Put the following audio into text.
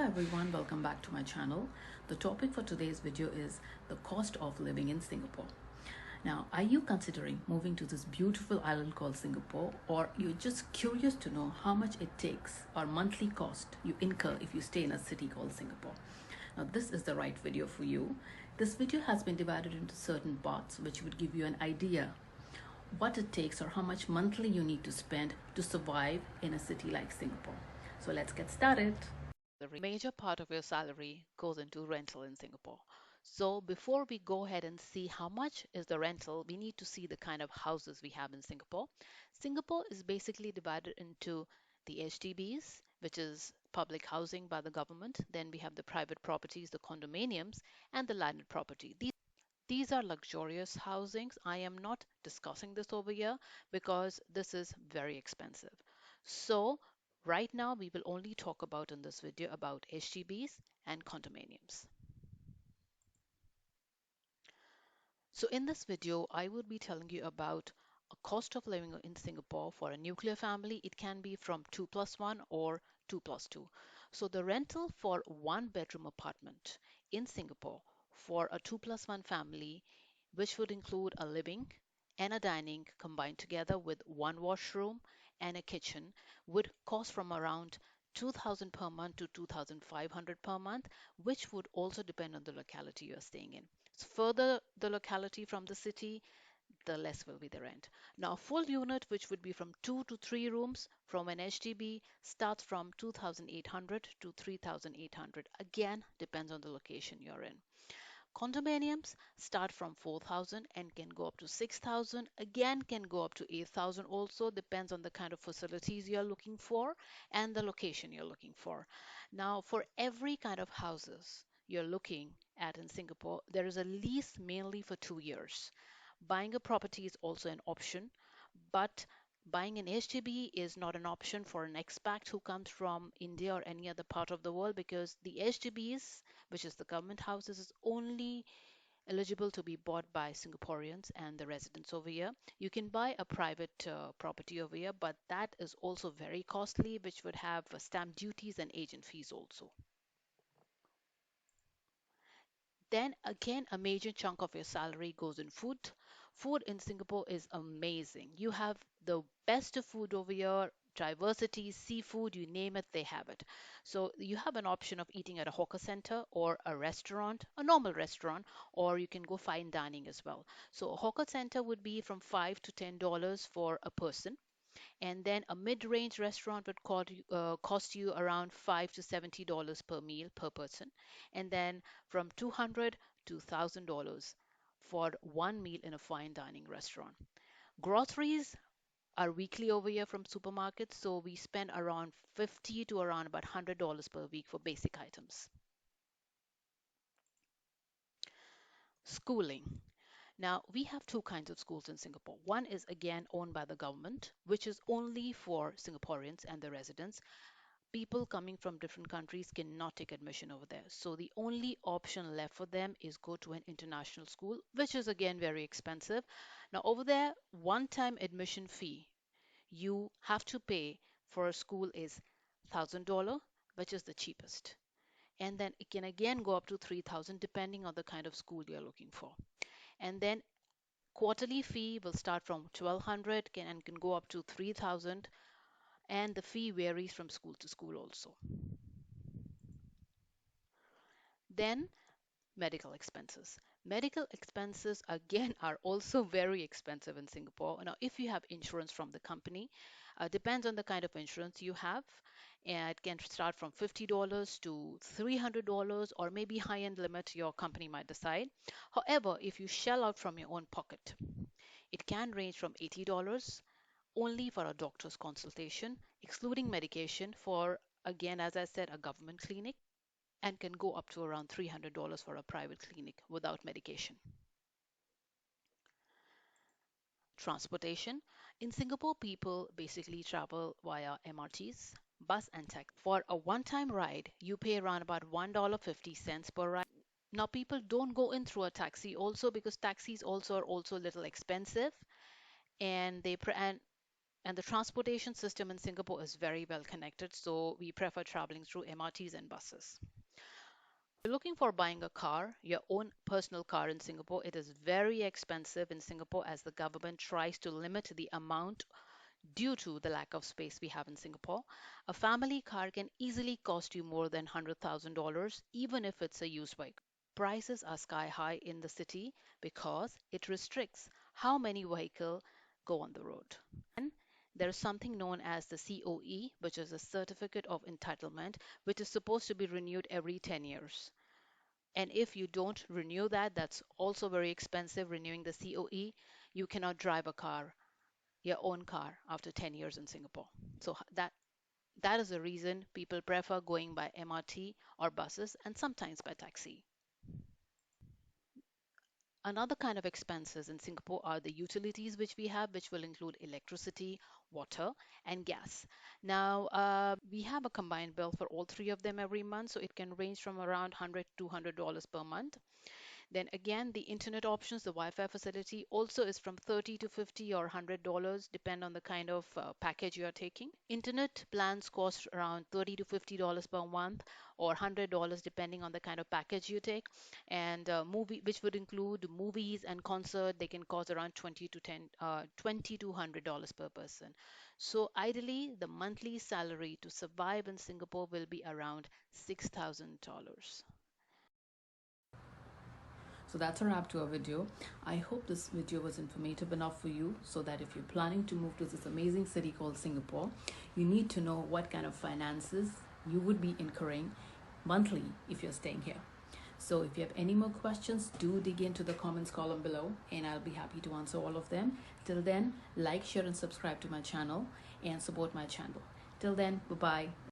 Everyone, welcome back to my channel. The topic for today's video is the cost of living in Singapore. Now, are you considering moving to this beautiful island called Singapore, or you're just curious to know how much it takes or monthly cost you incur if you stay in a city called Singapore? Now, this is the right video for you. This video has been divided into certain parts which would give you an idea what it takes or how much monthly you need to spend to survive in a city like Singapore. So let's get started. The major part of your salary goes into rental in Singapore. So before we go ahead and see how much is the rental, we need to see the kind of houses we have in Singapore. Singapore is basically divided into the HDBs, which is public housing by the government. Then we have the private properties, the condominiums, and the landed property. These are luxurious housings. I am not discussing this over here because this is very expensive. So right now we will only talk about in this video about HDBs and condominiums. So in this video, I will be telling you about a cost of living in Singapore for a nuclear family. It can be from 2 plus 1 or 2 plus 2. So the rental for one bedroom apartment in Singapore for a 2 plus 1 family, which would include a living and a dining combined together with one washroom and a kitchen, would cost from around 2000 per month to 2500 per month, which would also depend on the locality you're staying in. So further the locality from the city, the less will be the rent. Now, a full unit, which would be from 2 to 3 rooms from an HDB, starts from 2,800 to 3,800. Again, depends on the location you're in. Condominiums start from 4,000 and can go up to 6,000. Again, can go up to 8,000 also, depends on the kind of facilities you're looking for and the location you're looking for. Now, for every kind of houses you're looking at in Singapore, there is a lease mainly for 2 years. Buying a property is also an option, but buying an HDB is not an option for an expat who comes from India or any other part of the world, because the HDBs, which is the government houses, is only eligible to be bought by Singaporeans and the residents over here. You can buy a private property over here, but that is also very costly, which would have stamp duties and agent fees also. Then again, a major chunk of your salary goes in food. Food in Singapore is amazing. You have the best of food over here, diversity, seafood, you name it, they have it. So you have an option of eating at a hawker center or a restaurant, a normal restaurant, or you can go fine dining as well. So a hawker center would be from $5 to $10 for a person, and then a mid-range restaurant would cost you around $5 to $70 per meal per person, and then from 200 to $1,000 for one meal in a fine dining restaurant. Groceries are weekly over here from supermarkets, so we spend around 50 to around about $100 per week for basic items. Schooling. Now, we have two kinds of schools in Singapore. One is again owned by the government, which is only for Singaporeans and the residents. People coming from different countries cannot take admission over there. So the only option left for them is go to an international school, which is again very expensive. Now over there, one-time admission fee you have to pay for a school is $1,000, which is the cheapest. And then it can again go up to 3,000 depending on the kind of school you're looking for. And then quarterly fee will start from 1,200 and can go up to 3,000, and the fee varies from school to school also. Then medical expenses. Medical expenses again are also very expensive in Singapore. Now, if you have insurance from the company, depends on the kind of insurance you have. And it can start from $50 to $300, or maybe high-end limit your company might decide. However, if you shell out from your own pocket, it can range from $80 only for a doctor's consultation, excluding medication for, again, as I said, a government clinic, and can go up to around $300 for a private clinic without medication. Transportation. In Singapore, people basically travel via MRTs, bus and taxi. For a one-time ride, you pay around about $1.50 per ride. Now, people don't go in through a taxi also, because taxis also are also a little expensive, and And the transportation system in Singapore is very well connected, so we prefer traveling through MRTs and buses. If you're looking for buying a car, your own personal car in Singapore, it is very expensive in Singapore as the government tries to limit the amount due to the lack of space we have in Singapore. A family car can easily cost you more than $100,000, even if it's a used bike. Prices are sky high in the city because it restricts how many vehicles go on the road. And there is something known as the COE, which is a certificate of entitlement, which is supposed to be renewed every 10 years. And if you don't renew that, that's also very expensive, renewing the COE. You cannot drive a car, your own car, after 10 years in Singapore. So that is the reason people prefer going by MRT or buses and sometimes by taxi. Another kind of expenses in Singapore are the utilities which we have, which will include electricity, water, and gas. Now, we have a combined bill for all three of them every month, so it can range from around $100 to $200 per month. Then again, the internet options, the Wi-Fi facility also is from 30 to 50 or $100, depend on the kind of package you are taking. Internet plans cost around 30 to $50 per month or $100 depending on the kind of package you take. And movie, which would include movies and concert, they can cost around 20 to $100 per person. So ideally, the monthly salary to survive in Singapore will be around $6,000. So that's a wrap to our video. I hope this video was informative enough for you so that if you're planning to move to this amazing city called Singapore, you need to know what kind of finances you would be incurring monthly if you're staying here. So if you have any more questions, do dig into the comments column below and I'll be happy to answer all of them. Till then, like, share and subscribe to my channel and support my channel. Till then, bye-bye.